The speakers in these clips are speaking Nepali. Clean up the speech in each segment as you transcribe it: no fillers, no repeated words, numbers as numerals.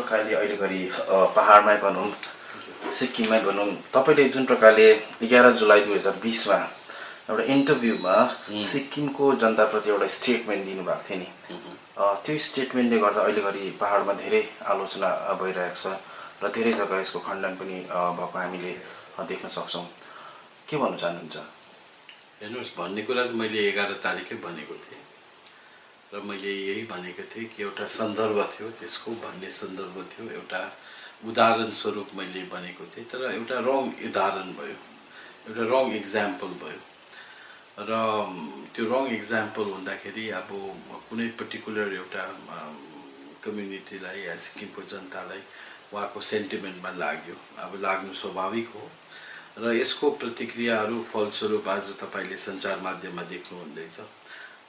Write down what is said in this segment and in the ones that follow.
प्रकारले अहिले घरि पहाडमै भनौँ सिक्किममै भनौँ तपाईँले जुन प्रकारले 11 जुलाई 2020 मा एउटा इन्टरभ्यूमा सिक्किमको जनताप्रति एउटा स्टेटमेन्ट दिनुभएको थियो नि, त्यो स्टेटमेन्टले गर्दा अहिले घरि पहाडमा धेरै आलोचना भइरहेको छ र धेरै जग्गा यसको खण्डन पनि भएको हामीले देख्न सक्छौँ। के भन्न चाहनुहुन्छ? हेर्नुहोस्, भन्ने कुरा त मैले 11 तारिकै भनेको थिएँ र मैले यही भनेको थिएँ कि एउटा सन्दर्भ थियो, त्यसको भन्ने सन्दर्भ थियो, एउटा उदाहरण स्वरूप मैले भनेको थिएँ, तर एउटा रङ उदाहरण भयो, एउटा रङ इक्जाम्पल भयो र त्यो रङ इक्जाम्पल हुँदाखेरि अब कुनै पर्टिकुलर एउटा कम्युनिटीलाई या सिक्किमको जनतालाई उहाँको सेन्टिमेन्टमा लाग्यो, अब लाग्नु स्वाभाविक हो र यसको प्रतिक्रियाहरू फलस्वरूप आज तपाईँले सञ्चार माध्यममा देख्नुहुँदैछ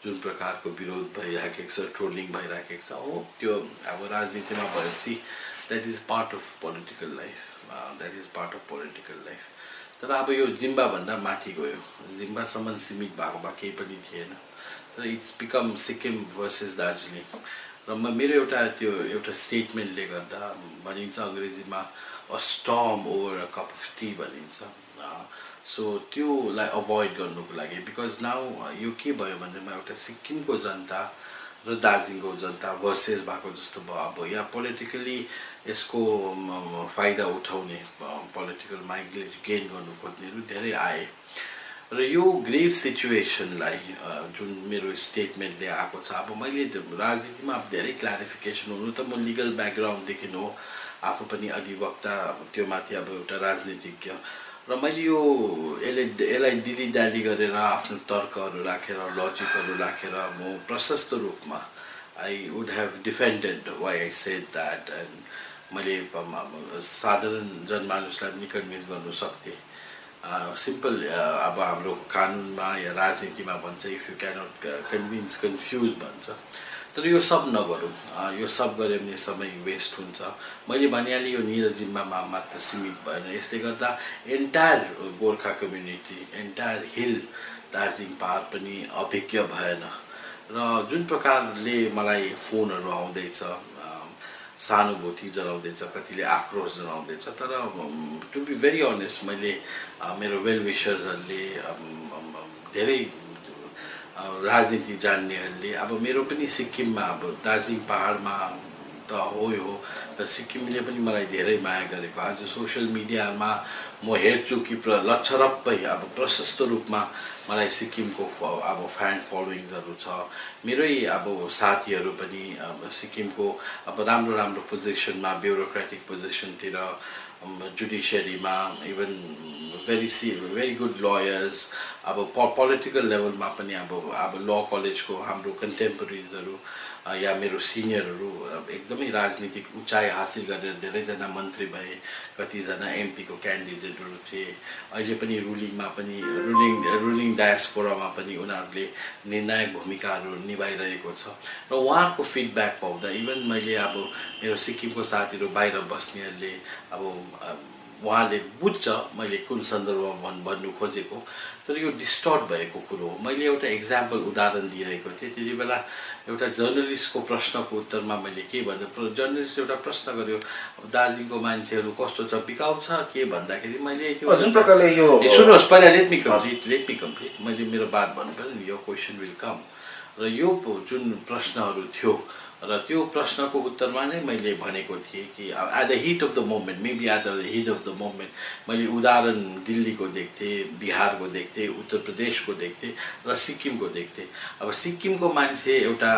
जुन प्रकारको विरोध भइराखेको छ, ट्रोलिङ भइराखेको छ। हो, त्यो अब राजनीतिमा भएपछि that is part of political life, that is part of political life. तर अब यो जिम्बाभन्दा माथि गयो, जिम्बासम्म सीमित भएको भए केही पनि थिएन, तर it's become Sikkim versus Darjeeling र मेरो एउटा स्टेटमेन्टले गर्दा भनिन्छ अङ्ग्रेजीमा a storm over a cup of tea भनिन्छ। सो त्योलाई अभोइड गर्नुको लागि, बिकज नाउ यो के भयो भन्दैमा एउटा सिक्किमको जनता र दार्जिलिङको जनता भर्सेस भएको जस्तो भयो। अब यहाँ पोलिटिकली यसको फाइदा उठाउने, पोलिटिकल माइलेज गेन गर्नु खोज्नेहरू धेरै आए र यो ग्रेभ सिचुएसनलाई जुन मेरो स्टेटमेन्टले आएको छ, अब मैले राजनीतिमा धेरै क्ल्यारिफिकेसन हुनु त म लिगल ब्याकग्राउन्डदेखि हो, आफू पनि अधिवक्ता, त्यो माथि अब एउटा राजनीतिज्ञ र मैले यो यसलाई दिली डाली गरेर आफ्नो तर्कहरू राखेर, लजिकहरू राखेर म प्रशस्त रूपमा I would have defended why I said that, and मैले साधारण जनमानुसलाई पनि कन्भिन्स गर्नु सक्थेँ। सिम्पल, अब हाम्रो कानुनमा या राजनीतिमा भन्छ if you cannot convince confuse भन्छ, तर यो सब नगरौँ, यो सब गऱ्यो भने समय वेस्ट हुन्छ। मैले भनिहालेँ यो निर जिम्बामा मात्र सीमित भएन, यसले गर्दा entire Gorkha community, entire hill Darjeeling पहाड पनि अभिज्ञ भएन र जुन प्रकारले मलाई फोनहरू आउँदैछ, सहानुभूति जनाउँदैछ, कतिले आक्रोश जनाउँदैछ, तर टु बी भेरी अनेस्ट मैले मेरो वेल विशर्सहरूले, धेरै राजनीति जान्नेहरूले, अब मेरो पनि सिक्किममा, अब दार्जिलिङ पहाडमा त हो, तर सिक्किमले पनि मलाई धेरै माया गरेको। आज सोसियल मिडियामा म हेर्छु कि लच्छरप्पै अब प्रशस्त रूपमा मलाई सिक्किमको अब फ्यान फलोइङ्सहरू छ। मेरै अब साथीहरू पनि अब सिक्किमको अब राम्रो राम्रो पोजिसनमा, ब्युरोक्रेटिक पोजिसनतिर, जुडिसियरीमा, इभन भेरी गुड लयर्स, अब पोलिटिकल लेभलमा पनि अब ल कलेजको हाम्रो कन्टेम्पोरेरिजहरू या मेरो सिनियरहरू एकदमै राजनीतिक उचाइ हासिल गरेर धेरैजना मन्त्री भए, कतिजना एमपीको क्यान्डिडेटहरू थिए, अहिले पनि रुलिङमा पनि रुलिङ डायस्पोरामा पनि उनीहरूले निर्णायक भूमिकाहरू निभाइरहेको छ र उहाँहरूको फिडब्याक पाउँदा, इभन मैले अब मेरो सिक्किमको साथीहरू बाहिर बस्नेहरूले अब उहाँले बुझ्छ मैले कुन सन्दर्भमा भन्नु खोजेको, तर यो डिस्टर्ट भएको कुरो हो। मैले एउटा इक्जाम्पल उदाहरण दिइरहेको थिएँ, त्यति बेला एउटा जर्नलिस्टको प्रश्नको उत्तरमा मैले के भन्दा, जर्नलिस्ट एउटा प्रश्न गर्यो दार्जिलिङको मान्छेहरू कस्तो छ, बिकाउ छ के भन्दाखेरि मैले त्यो जुन प्रकारले यो सुन्नुहोस्, पहिला लेट मी कम्प्लिट, मैले मेरो बात भन्नु पर्यो नि, यो क्वेसन विल कम र यो जुन प्रश्नहरू थियो र त्यो प्रश्नको उत्तरमा नै मैले भनेको थिएँ कि at the heat of the moment, maybe at the heat of the moment मैले उदाहरण दिल्लीको देख्थेँ, बिहारको देख्थेँ, उत्तर प्रदेशको देख्थेँ र सिक्किमको देख्थेँ। अब सिक्किमको मान्छे एउटा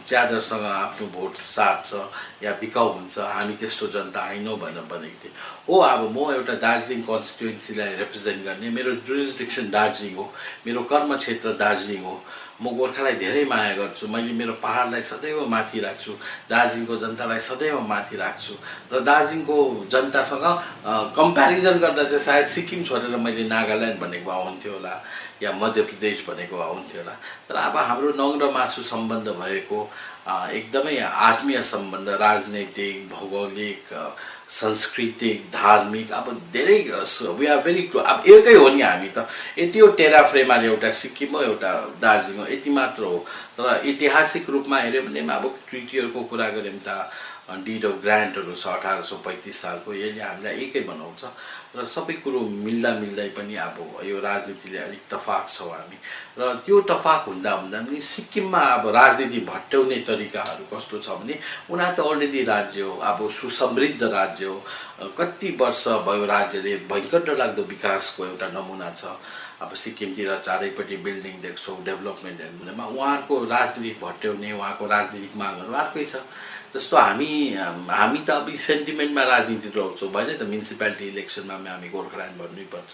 च्यादरसँग आफ्नो भोट साट्छ या बिकाउ हुन्छ, हामी त्यस्तो जनता होइनौँ भनेर भनेको थिएँ। हो, अब म एउटा दार्जिलिङ कन्स्टिट्युन्सीलाई रिप्रेजेन्ट गर्ने, मेरो जुरिसडिक्सन दार्जिलिङ हो, मेरो कर्मक्षेत्र दार्जिलिङ हो, म गोर्खालाई धेरै माया गर्छु, मैले मेरो पहाडलाई सदैव माथि राख्छु, दार्जिलिङको जनतालाई सदैव माथि राख्छु र दार्जिलिङको जनतासँग कम्पेरिजन गर्दा चाहिँ सायद सिक्किम छोडेर मैले नागाल्यान्ड भनेको भए हुन्थ्यो होला या मध्य प्रदेश भनेको भए हुन्थ्यो होला, तर अब हाम्रो नङ र मासु सम्बन्ध भएको एकदमै आत्मीय सम्बन्ध, राजनैतिक, भौगोलिक, सांस्कृतिक, धार्मिक, अब धेरै वी आर भेरी क्लोज। अब एकै हो नि हामी त, यति हो टेरा फ्रेमाले, एउटा सिक्किम हो एउटा दार्जिलिङ हो, यति मात्र हो। तर ऐतिहासिक रूपमा हेऱ्यो भने अब ट्रिटीहरूको कुरा गऱ्यौँ त डिड अफ ग्रान्टहरू छ 1835 सालको, यसले हामीलाई एकै बनाउँछ र सबै कुरो मिल्दा मिल्दै पनि अब यो राजनीतिले अलिक तफाक छौँ हामी। र त्यो तफाक हुँदा हुँदा पनि सिक्किममा अब राजनीति भट्ट्याउने तरिकाहरू कस्तो छ भने उनीहरू त अलरेडी राज्य हो, अब सुसमृद्ध राज्य हो, कति वर्ष भयो राज्यले भयङ्कर डरलाग्दो विकासको एउटा नमुना छ। अब सिक्किमतिर चारैपट्टि बिल्डिङ देख्छौँ, डेभलपमेन्ट हेर्नुमा उहाँहरूको राजनीति भट्ट्याउने उहाँको राजनीतिक मागहरू अर्कै छ। जस्तो हामी त अब सेन्टिमेन्टमा राजनीति रहन्छौँ भएन त, म्युनिसिपालिटी इलेक्सनमा पनि हामी गोर्खाल्यान्ड भन्नैपर्छ,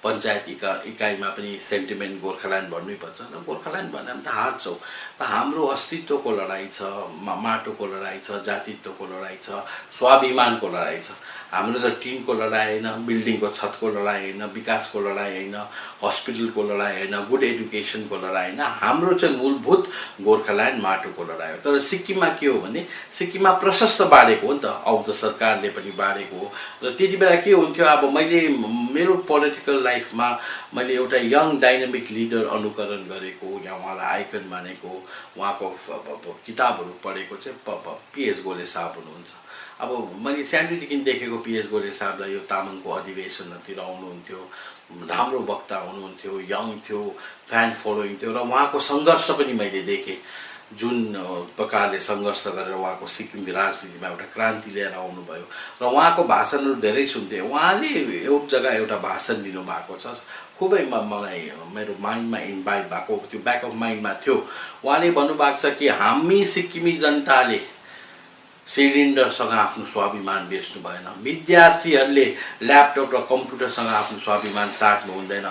पञ्चायत इकाइमा पनि सेन्टिमेन्ट गोर्खाल्यान्ड भन्नैपर्छ र गोर्खाल्यान्ड भनेर त हार्छौँ। र हाम्रो अस्तित्वको लडाइँ छ, माटोको लडाइँ छ, जातित्वको लडाइँ छ, स्वाभिमानको लडाइँ छ। हाम्रो त टिनको लडाइँ होइन, बिल्डिङको छतको लडाइँ होइन, विकासको लडाइँ होइन, हस्पिटलको लडाइँ होइन, गुड एडुकेसनको लडाइँ होइन, हाम्रो चाहिँ मूलभूत गोर्खाल्यान्ड माटोको लडाइँ हो। तर सिक्किममा के हो भने सिक्किममा प्रशस्त बाँडेको हो नि त, आउँदो सरकारले पनि बाँडेको हो। र त्यति बेला के हुन्थ्यो, अब मैले मेरो पोलिटिकल लाइफमा मैले एउटा यङ डाइनामिक लिडर अनुकरण गरेको, या उहाँलाई आइकन मानेको, उहाँको किताबहरू पढेको चाहिँ PS गोले साहब हुनुहुन्छ। अब मैले सानैदेखि देखेको PS गोले साहबलाई यो तामाङको अधिवेशनतिर आउनुहुन्थ्यो, राम्रो वक्ता हुनुहुन्थ्यो, यङ थियो, फ्यान फलोइङ थियो, र उहाँको सङ्घर्ष पनि मैले देखेँ, जुन प्रकारले सङ्घर्ष गरेर उहाँको सिक्किम राजनीतिमा एउटा क्रान्ति लिएर आउनुभयो। र उहाँको भाषणहरू धेरै सुन्थेँ। उहाँले एउटा जग्गा एउटा भाषण दिनुभएको छ, खुबै मलाई मेरो माइन्डमा इन्भाइट भएको त्यो ब्याक अफ माइन्डमा थियो। उहाँले भन्नुभएको छ कि हामी सिक्किमी जनताले सिलिन्डरसँग आफ्नो स्वाभिमान बेच्नु भएन, विद्यार्थीहरूले ल्यापटप र कम्प्युटरसँग आफ्नो स्वाभिमान साट्नु हुँदैन,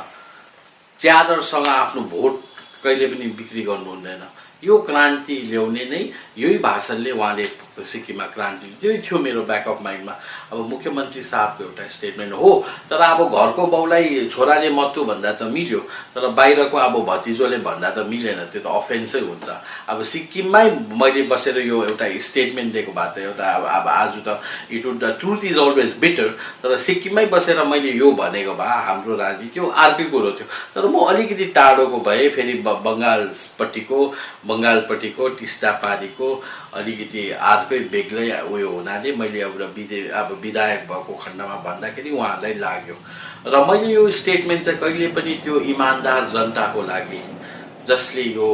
च्यादरसँग आफ्नो भोट कहिले पनि बिक्री गर्नु हुँदैन। यो क्रान्ति ल्याउने नै यही भाषणले उहाँले सिक्किममा क्रान्ति, त्यही थियो मेरो ब्याक अफ माइन्डमा। अब मुख्यमन्त्री साहबको एउटा स्टेटमेन्ट हो, तर अब घरको बाउलाई छोराले मत्तु भन्दा त मिल्यो, तर बाहिरको अब भतिजोले भन्दा त मिलेन, त्यो त अफेन्सै हुन्छ। अब सिक्किममै मैले बसेर यो एउटा स्टेटमेन्ट दिएको भए त एउटा अब आज त it would the truth is always better, तर सिक्किममै बसेर मैले यो भनेको भए हाम्रो राजनीति त्यो अर्कै कुरो थियो। तर म अलिकति टाढोको भए फेरि बङ्गालपट्टिको टिस्टा पारीको अलिकति अर्कै बेग्लै उयो हुनाले मैले अब विधायक भएको खण्डमा भन्दाखेरि उहाँलाई लाग्यो। र मैले यो स्टेटमेन्ट चाहिँ कहिले पनि त्यो इमान्दार जनताको लागि जसले यो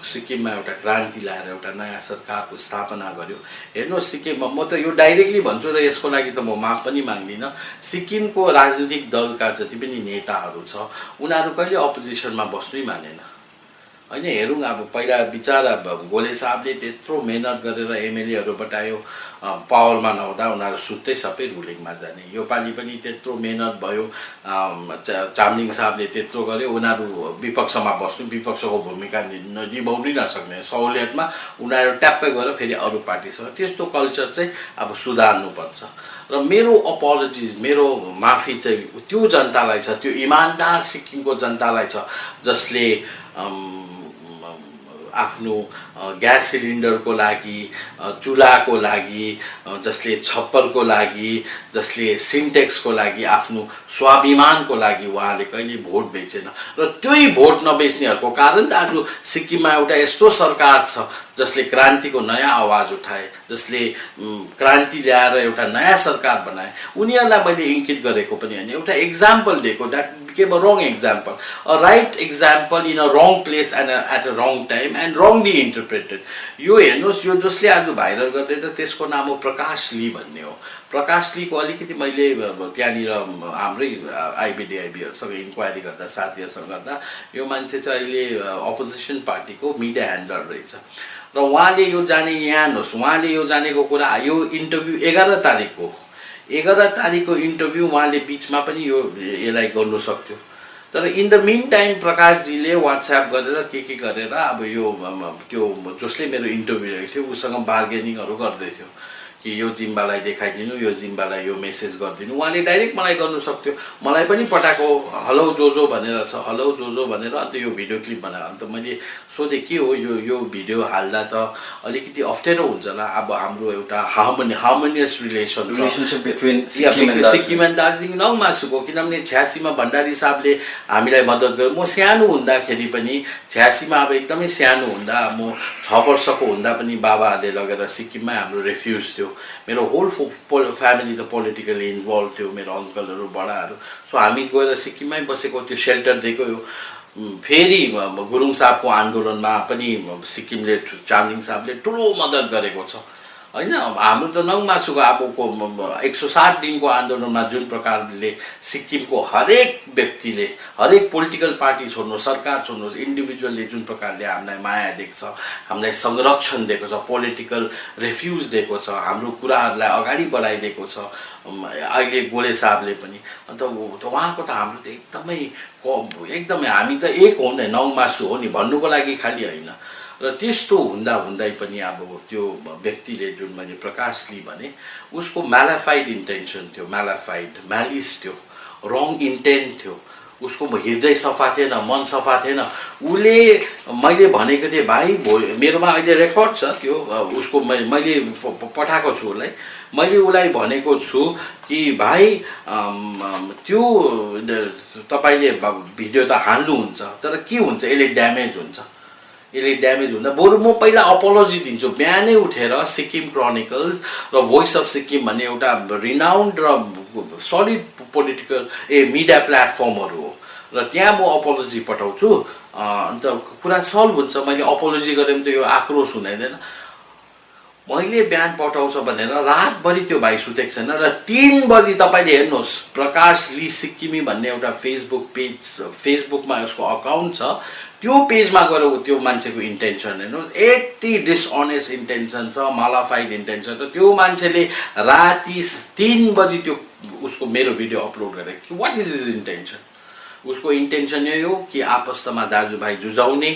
सिक्किममा एउटा क्रान्ति ल्याएर एउटा नयाँ सरकारको स्थापना गर्यो। हेर्नुहोस् सिक्किममा म त यो डाइरेक्टली भन्छु र यसको लागि त म माफ पनि माग्दिनँ, सिक्किमको राजनीतिक दलका जति पनि नेताहरू छ उनीहरू कहिले अपोजिसनमा बस्नै मानेन होइन। हेरौँ अब पहिला बिचारा गोले साहबले त्यत्रो मेहनत गरेर एमएलएहरू बटायो, पावरमा नहुँदा उनीहरू सुत्तै सबै रुलिङमा जाने। योपालि पनि त्यत्रो मेहनत भयो, चामलिङ साहबले त्यत्रो गर्यो, उनीहरू विपक्षमा बस्नु, विपक्षको भूमिका निभाउनै नसक्ने सहुलियतमा उनीहरू ट्याप्पै गएर फेरि अरू पार्टीसँग, त्यस्तो कल्चर चाहिँ अब सुधार्नुपर्छ। र मेरो अपोलोजिज, मेरो माफी चाहिँ त्यो जनतालाई छ, त्यो इमान्दार सिक्किमको जनतालाई छ जसले आफ्नो ग्यास सिलिन्डरको लागि, चुल्हाको लागि, जसले छप्परको लागि, जसले सिन्टेक्सको लागि, आफ्नो स्वाभिमानको लागि उहाँले कहिले भोट बेचेन। र त्यही भोट नबेच्नेहरूको कारण त आज सिक्किममा एउटा यस्तो सरकार छ जसले क्रान्तिको नयाँ आवाज उठाए, जसले क्रान्ति ल्याएर एउटा नयाँ सरकार बनाए। उनीहरूलाई मैले इङ्कित गरेको पनि होइन, एउटा एक्जाम्पल दिएको, that became a wrong example, a right example in a wrong place and at a wrong time and wrongly interpreted. यो हेर्नुहोस्, यो जसले आज भाइरल गर्दै त त्यसको नाम हो प्रकाश ली भन्ने हो। प्रकाश लीको अलिकति मैले त्यहाँनिर हाम्रै आइबिडिआइबीहरूसँग इन्क्वायरी गर्दा, साथीहरूसँग गर्दा, यो मान्छे चाहिँ अहिले अपोजिसन पार्टीको मिडिया ह्यान्डलर रहेछ। र उहाँले यो जाने, यहाँ हेर्नुहोस्, उहाँले यो जानेको कुरा, यो इन्टरभ्यू 11 तारिकको इन्टरभ्यू उहाँले बिचमा पनि यसलाई गर्नु सक्थ्यो। तर इन द मिन टाइम प्रकाशजीले व्हाट्सएप गरेर के गरेर अब यो त्यो जसले मेरो इन्टरभ्यू लिएको थियो उसँग बार्गेनिङहरू गर्दै थियो कि यो जिम्बालाई देखाइदिनु, यो जिम्बालाई यो मेसेज गरिदिनु। उहाँले डाइरेक्ट मलाई गर्नु सक्थ्यो, मलाई पनि पठाएको हेलो जोजो भनेर छ, हेलो जोजो भनेर, अन्त यो भिडियो क्लिप बनायो। अन्त मैले सोधेँ के हो यो भिडियो हाल्दा त अलिकति अप्ठ्यारो हुन्छ होला, अब हाम्रो एउटा हार्मोनियस रिलेसन छ सिक्किम एन्ड दार्जिलिङ नौमासुको, किनभने 86 मा भण्डारी साहबले हामीलाई मद्दत गर्यो। म सानो हुँदाखेरि पनि 86 मा अब एकदमै सानो हुँदा, म 6 वर्षको हुँदा पनि बाबाहरूले लगेर सिक्किममै हाम्रो रेफ्युज थियो, मेरो होल फ्यामिली त पोलिटिकली इन्भल्भ थियो, मेरो अङ्कलहरू बडाहरू। सो हामी गएर सिक्किममै बसेको, त्यो सेल्टर दिएको। यो फेरि गुरुङ साहबको आन्दोलनमा पनि सिक्किमले, चामलिङ साहबले ठुलो मद्दत गरेको छ होइन। हाम्रो त नङमासुको अबको 107 दिनको आन्दोलनमा जुन प्रकारले सिक्किमको हरेक व्यक्तिले, हरेक पोलिटिकल पार्टी छोड्नुहोस्, सरकार छोड्नुहोस्, इन्डिभिजुअलले जुन प्रकारले हामीलाई माया देख्छ, हामीलाई संरक्षण दिएको छ, पोलिटिकल रेफ्युज दिएको छ, हाम्रो कुराहरूलाई अगाडि बढाइदिएको छ अहिले गोले साहबले पनि। अन्त उहाँको त हाम्रो त एकदमै हामी त एक हो नि, नङमासु हो नि भन्नुको लागि खालि होइन। र त्यस्तो हुँदै पनि अब त्यो व्यक्तिले, जुन मैले प्रकाश ली भने, उसको म्यालाफाइड इन्टेन्सन थियो, म्यालिस थियो, रङ इन्टेन्ट थियो। उसको हृदय सफा थिएन, मन सफा थिएन। उसले, मैले भनेको थिएँ भाइ, मेरोमा अहिले रेकर्ड छ त्यो, उसको मैले पठाएको छु उसलाई। मैले उसलाई भनेको छु कि भाइ त्यो तपाईँले भिडियो त हाल्नुहुन्छ, तर के हुन्छ, यसले ड्यामेज हुन्छ, बरु म पहिला अपोलोजी दिन्छु। बिहानै उठेर सिक्किम क्रोनिकल्स र भोइस अफ सिक्किम भन्ने एउटा रिनाउन्ड र सलिड पोलिटिकल मिडिया प्लेटफर्महरू हो, र त्यहाँ म अपोलोजी पठाउँछु। अन्त कुरा सल्भ हुन्छ। मैले अपोलोजी गरेँ भने त यो आक्रोश हुँदैन। मैले बिहान पठाउँछ भनेर रातभरि त्यो भाइ सुतेको छैन, र 3 बजी तपाईँले हेर्नुहोस्, प्रकाश ली सिक्किमी भन्ने एउटा फेसबुकमा उसको अकाउन्ट छ, त्यो पेजमा गएर त्यो मान्छेको इन्टेन्सन हेर्नुहोस्, यति डिसअनेस्ट इन्टेन्सन छ, मालाफाइड इन्टेन्सन छ। त्यो मान्छेले राति 3 बजी त्यो उसको मेरो भिडियो अपलोड गरे। What is his intention? उसको इन्टेन्सन यही हो कि आपस्तमा दाजुभाइ जुझाउने,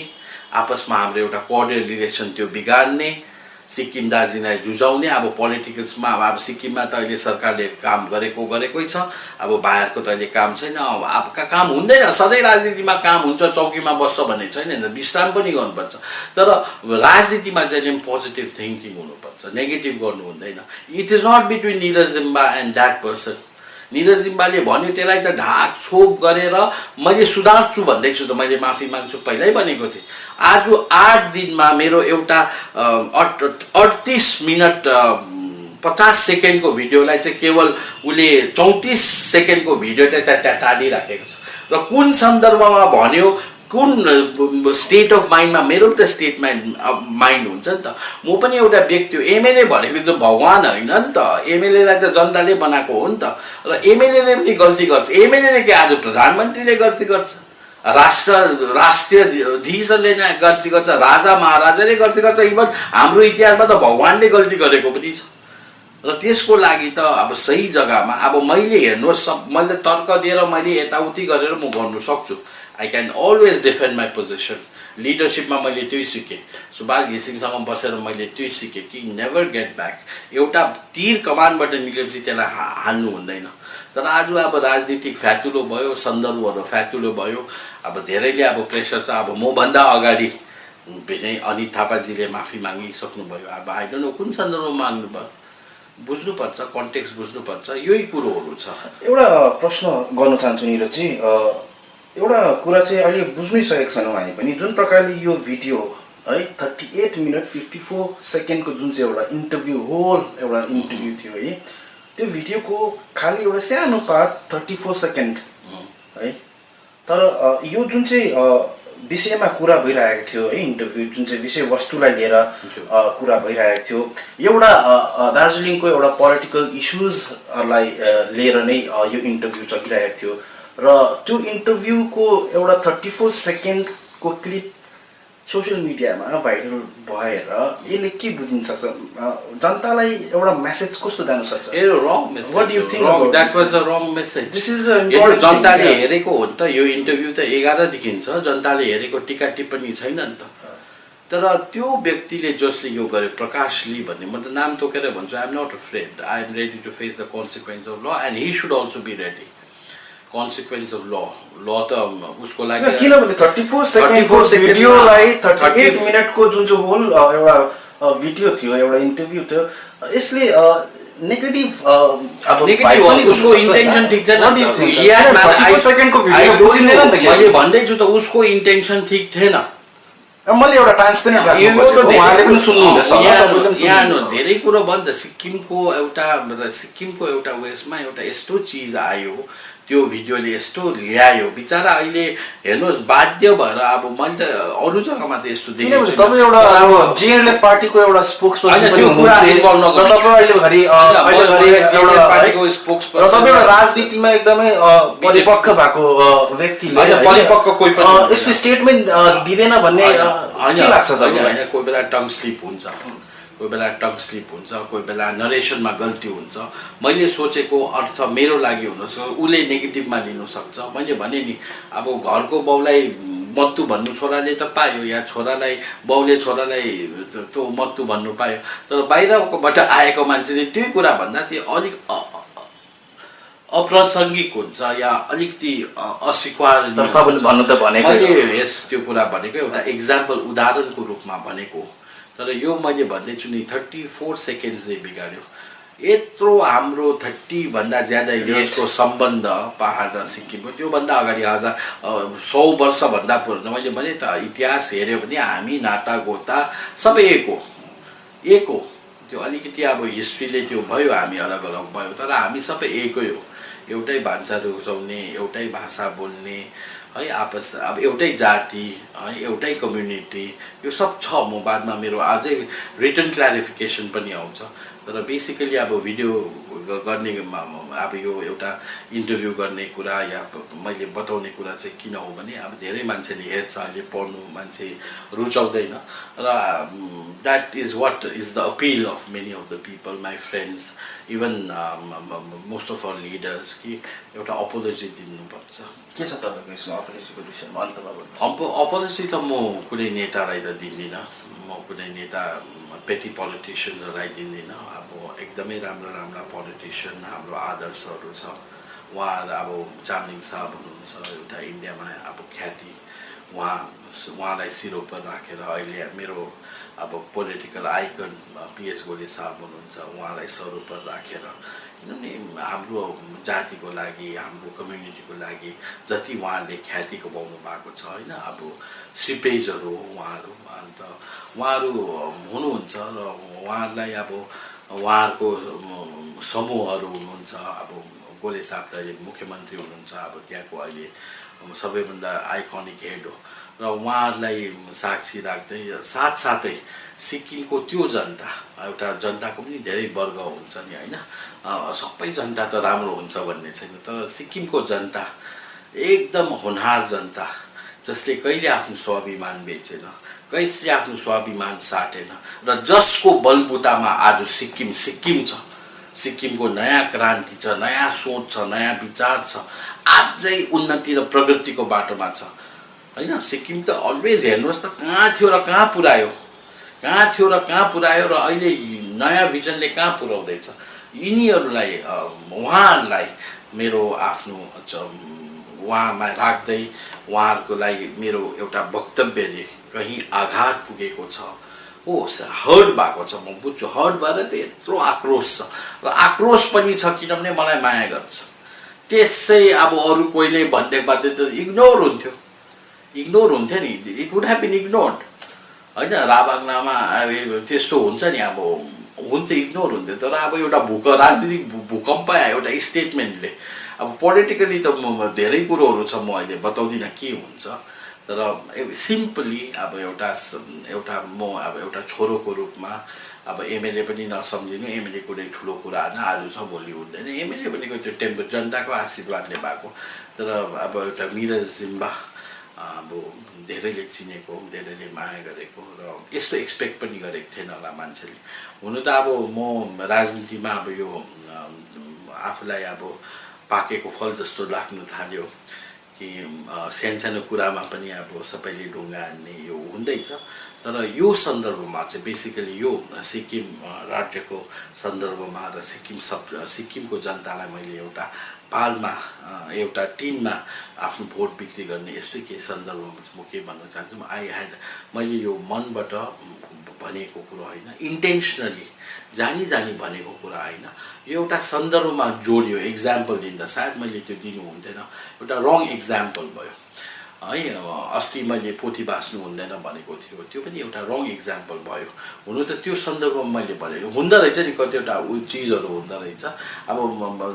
आपसमा हाम्रो एउटा कोर्डियल रिलेसन त्यो बिगार्ने, सिक्किम दार्जिलिङलाई जुझाउने। अब पोलिटिक्समा अब सिक्किममा त अहिले सरकारले काम गरेकै छ, अब बाहिरको त अहिले काम छैन। अब आपका काम हुँदैन, सधैँ राजनीतिमा काम हुन्छ, चौकीमा बस्छ भन्ने छैन, विश्राम पनि गर्नुपर्छ। तर राजनीतिमा चाहिँ पोजिटिभ थिङ्किङ हुनुपर्छ, नेगेटिभ गर्नु हुँदैन। It is not between Niraj Jimba and that person. Niraj जिम्बाले भन्यो, त्यसलाई त ढाक छोप गरेर मैले सुधार्छु भन्दैछु त, मैले माफी माग्छु पहिल्यै भनेको थिएँ। आज 8 दिनमा मेरो एउटा 38 मिनट 50 सेकेन्डको भिडियोलाई चाहिँ केवल उसले 34 सेकेन्डको भिडियो चाहिँ टाढिराखेको छ। र कुन सन्दर्भमा भन्यो, कुन स्टेट अफ माइन्डमा, मेरो त स्टेट माइन्ड हुन्छ नि त। म पनि एउटा व्यक्ति हो, एमएलए भनेको त भगवान होइन नि त, एमएलएलाई त जनताले बनाएको हो नि त। र एमएलएले पनि गल्ती गर्छ। एमएलएले के आज प्रधानमन्त्रीले गल्ती गर्छ, राष्ट्रधीशले नै गल्ती गर्छ, राजा महाराजाले गल्ती गर्छ, इभन हाम्रो इतिहासमा त भगवानले गल्ती गरेको पनि छ। र त्यसको लागि त अब सही जग्गामा, अब मैले हेर्नुहोस्, मैले तर्क दिएर मैले यताउति गरेर म गर्नु सक्छु। I can always defend my position. लिडरसिपमा मैले त्यही सिकेँ, सुभाष घिसिङसँग बसेर मैले त्यही सिकेँ कि नेभर गेट ब्याक। एउटा तीर कमानबाट निक्लेपछि त्यसलाई हाल्नु हुँदैन। तर आज अब राजनीतिक फ्यातुलो भयो, सन्दर्भहरू फ्यातुलो भयो। अब धेरैले अब प्रेसर छ। अब मभन्दा अगाडि अनित थापाजीले माफी मागिसक्नुभयो। अब आई डोन्ट नो कुन सन्दर्भमा माग्नुभयो, बुझ्नुपर्छ, कन्टेक्स्ट बुझ्नुपर्छ, यही कुरोहरू छ। एउटा प्रश्न गर्न चाहन्छु निरजजी। एउटा कुरा चाहिँ अहिले बुझ्नै सकेको छैनौँ हामी पनि, जुन प्रकारले यो भिडियो है 38 मिनट 54 सेकेन्डको जुन चाहिँ एउटा इन्टरभ्यू, होल एउटा इन्टरभ्यू थियो है, त्यो भिडियोको खालि एउटा सानो पार्ट 34 सेकेन्ड है। तर यो जुन चाहिँ विषयमा कुरा भइरहेको थियो है, इन्टरभ्यू जुन चाहिँ विषयवस्तुलाई लिएर कुरा भइरहेको थियो, एउटा दार्जिलिङको एउटा पोलिटिकल इस्युजहरूलाई लिएर नै यो इन्टरभ्यू चलिरहेको थियो। र त्यो इन्टरभ्यूको एउटा 34 सेकेन्डको क्लिप सोसियल मिडियामा भाइरल भएर यसले के बुझिन सक्छ, जनतालाई एउटा मेसेज कस्तो जान सक्छ? That was a wrong message. जनताले हेरेको हो नि त, यो इन्टरभ्यू त 11 देखिन्छ, जनताले हेरेको टिका टिप्पणी छैन नि त। तर त्यो व्यक्तिले जसले यो गर्यो, प्रकाश ली भन्ने, म त नाम तोकेर भन्छु, I am not afraid, I am ready to face the consequence of law, and he should also be ready. Consequence of law त उसको लागि, किनभने 34 सेकेन्डको भिडियोलाई 38 मिनटको जुन चाहिँ होल एउटा भिडियो थियो, एउटा इन्टरभ्यू थियो, यसले नेगेटिभ उसको इन्टेन्सन ठिक छैन। मैले भन्दैछु त उसको इन्टेन्सन ठिक थिएन। मैले एउटा ट्रान्सपेरेन्ट राख्नु खोजेको उहाँले पनि सुन्नुहुँदैछ होला तपाईले पनि यहाँ सुन्नुहुँदैछ। धेरै कुरो भयो नि त सिक्किमको एउटा उयसमा एउटा यस्तो चिज आयो त्यो भिडियोले यस्तो ल्यायो बिचरा अहिले हेर्नुहोस् बाध्य भएर अब मैले त अरू जग्गामा त यस्तो किनभने तपाईँ एउटा अब जिएनएलएफ पार्टीको एउटा स्पोक्सपर्सन पनि हुनुहुन्थे र तपाईँ अहिले घरि पार्टीको स्पोक्सपर्सन र तपाईँ एउटा राजनीतिमा एकदमै परिपक्व भएको व्यक्तिले परिपक्व कोही पनि यस्तो स्टेटमेन्ट दिँदैन भन्ने के लाग्छ तपाईँलाई? कोही बेला टङ स्लिप हुन्छ, कोही बेला टङ स्लिप हुन्छ, कोही बेला नरेसनमा गल्ती हुन्छ। मैले सोचेको अर्थ मेरो लागि हुनसक्छ, उसले नेगेटिभमा लिन सक्छ। मैले भने नि अब घरको बाउलाई मत्तु भन्नु छोराले त पायो, या छोरालाई बाउले छोरालाई त्यो मत्तु भन्नु पायो, तर बाहिरबाट आएको मान्छेले त्यही कुरा भन्दा त्यो अलिक अप्रासङ्गिक हुन्छ या अलिकति अस्वीकार भन्नु त भनेको मैले त्यो कुरा भनेको एउटा इक्जाम्पल उदाहरणको रूपमा भनेको। तर यो मैले भन्दैछु नि 34 सेकेन्ड्सले बिगाड्यो। यत्रो हाम्रो 30 भन्दा ज्यादा इयर्सको सम्बन्ध पहाड र सिक्किमको, त्योभन्दा अगाडि 100 वर्षभन्दा पुरानो मैले भने त इतिहास हेऱ्यो भने हामी नातागोता सबै एक हो। त्यो अलिकति अब हिस्ट्रीले त्यो भयो, हामी अलग अलग भयो, तर हामी सबै एकै हो। एउटै भान्सा रुचाउने, एउटै भाषा बोल्ने है, आपस अब एउटै जाति है, एउटै कम्युनिटी, यो सब छ। म बादमा मेरो अझै रिटन क्ल्यारिफिकेसन पनि आउँछ। तर बेसिकली अब भिडियो गर्ने अब यो एउटा इन्टरभ्यू गर्ने कुरा या मैले बताउने कुरा चाहिँ किन हो भने अब धेरै मान्छेले हेर्छ, अहिले पढ्नु मान्छे रुचाउँदैन र that is what is the appeal of many of the people, my friends, even most of our leaders कि एउटा अपोलोजी दिनुपर्छ। के छ तपाईँको यसमा अपोलोजीको विषयमा अन्तमा भन्नु? अपोलोजी त म कुनै नेतालाई त दिँदिनँ, म कुनै नेता पेटी पोलिटिसियन्सहरूलाई दिँदिनँ। अब एकदमै राम्रा पोलिटिसियन हाम्रो आदर्शहरू छ। उहाँहरू अब चामलिङ साहब हुनुहुन्छ, एउटा इन्डियामा अब ख्याति, उहाँलाई सिरोपर राखेर अहिले मेरो अब पोलिटिकल आइकन पिएस गोले साहब हुनुहुन्छ, उहाँलाई सरोपर राखेर, किनभने हाम्रो जातिको लागि, हाम्रो कम्युनिटीको लागि जति उहाँले ख्याति कमाउनु भएको छ होइन, अब सिपेजहरू हो उहाँहरू। अन्त उहाँहरू हुनुहुन्छ र उहाँहरूलाई अब उहाँहरूको समूहहरू हुनुहुन्छ। अब गोले साहब त अहिले मुख्यमन्त्री हुनुहुन्छ, अब त्यहाँको अहिले सबैभन्दा आइकनिक हेड हो र उहाँहरूलाई साक्षी राख्दै साथसाथै सिक्किमको त्यो जनता, एउटा जनताको पनि धेरै वर्ग हुन्छ नि होइन, सबै जनता त राम्रो हुन्छ भन्ने छैन, तर सिक्किमको जनता एकदम होनहार जनता जसले कहिले आफ्नो स्वाभिमान बेचेन, कहिले आफ्नो स्वाभिमान साटेन र जसको बलबुतामा आज सिक्किम छ। सिक्किमको नयाँ क्रान्ति छ, नयाँ सोच छ, नयाँ विचार छ, अझै उन्नति र प्रगतिको बाटोमा छ होइन। सिक्किम त अलवेज हेर्नुहोस् त कहाँ थियो र कहाँ पुर्यायो र अहिले नयाँ भिजनले कहाँ पुर्याउँदैछ। यिनीहरूलाई उहाँहरूलाई मेरो आफ्नो उहाँमा राख्दै उहाँहरूको लागि मेरो एउटा वक्तव्यले कहीँ आघात पुगेको छ, हो हर्ट भएको छ, म बुझ्छु। हर्ट भएर त यत्रो आक्रोश छ र आक्रोश पनि छ किनभने मलाई माया गर्छ। त्यसै अब अरू कोहीले भन्ने बात त इग्नोर हुन्थ्यो नि, it would have been ignored होइन। राभाङनामा त्यस्तो हुन्छ नि, अब हुन्थ्यो, इग्नोर हुन्थ्यो। तर अब एउटा राजनीतिक भूकम्प आयो एउटा स्टेटमेन्टले। अब पोलिटिकली त धेरै कुरोहरू छ, म अहिले बताउँदिनँ के हुन्छ, तर सिम्पली अब म अब एउटा छोरोको रूपमा अब एमएलए पनि नसम्झिनु, एमएलए कुनै ठुलो कुरा होइन, आज छ भोलि हुँदैन। एमएलए भनेको त्यो जनताको आशीर्वादले भएको। तर अब एउटा मिरज जिम्बा अब धेरैले चिनेको, धेरैले माया गरेको र यस्तो एक्सपेक्ट पनि गरेको थिएन होला मान्छेले। हुनु त अब म राजनीतिमा अब यो आफूलाई अब पाकेको फल जस्तो लाग्नु थाल्यो कि सानो कुरामा पनि अब सबैले ढुङ्गा हान्ने यो हुँदैछ। तर यो सन्दर्भमा चाहिँ बेसिकली यो सिक्किम राज्यको सन्दर्भमा र सिक्किमको जनतालाई मैले एउटा पालमा एउटा टिममा आफ्नो भोट बिक्री गर्ने यस्तै केही सन्दर्भमा म के भन्न चाहन्छु, मैले यो मनबाट भनेको कुरा होइन, इन्टेन्सनली जानी भनेको कुरा होइन। यो एउटा सन्दर्भमा जोडियो, इक्जाम्पल दिँदा सायद मैले त्यो दिनु हुन्थेन, एउटा रङ इक्जाम्पल भयो। है। अस्ति मैले पोथी बाँच्नु हुँदैन भनेको थियो, त्यो पनि एउटा रङ इक्जाम्पल भयो। हुनु त त्यो सन्दर्भमा मैले भने हुँदो रहेछ नि, कतिवटा चिजहरू हुँदो रहेछ। अब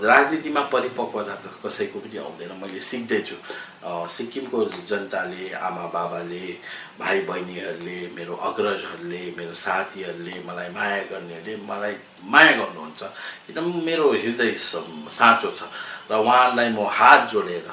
राजनीतिमा परिपक्वता त कसैको पनि आउँदैन, मैले सिक्दैछु। सिक्किमको जनताले, आमा बाबाले, भाइ बहिनीहरूले, मेरो अग्रजहरूले, मेरो साथीहरूले, मलाई माया गर्नेहरूले मलाई माया गर्नुहुन्छ, किनभने मेरो हृदय साँचो छ। र उहाँहरूलाई म हात जोडेर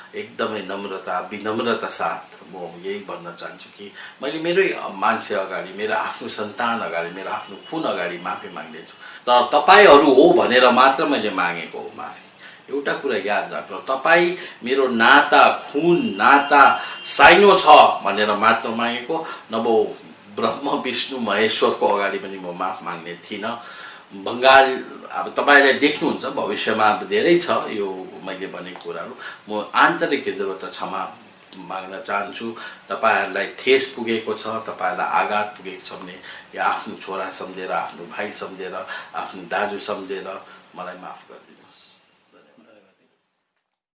एकदमै नम्रता विनम्रता साथ म यही भन्न चाहन्छु कि मैले मेरै मान्छे अगाडि, मेरो आफ्नो सन्तान अगाडि, मेरो आफ्नो खुन अगाडि माफी माग्दैछु। तर तपाईहरू हो भनेर मात्र मैले मागेको हो माफी। एउटा कुरा याद राख्नु, तपाईँ मेरो नाता, खुन नाता साइनो छ भनेर मात्र मागेको, नभए ब्रह्म विष्णु महेश्वरको अगाडि पनि म माफ माग्ने थिइनँ। बङ्गाल अब तपाईँले देख्नुहुन्छ, भविष्यमा अब धेरै छ यो मैले भनेको कुराहरू। म आन्तरिक हृदयबाट क्षमा माग्न चाहन्छु। तपाईँहरूलाई ठेस पुगेको छ, तपाईँहरूलाई आघात पुगेको छ भने या आफ्नो छोरा सम्झेर, आफ्नो भाइ सम्झेर, आफ्नो दाजु सम्झेर मलाई माफ गरिदिनुहोस्।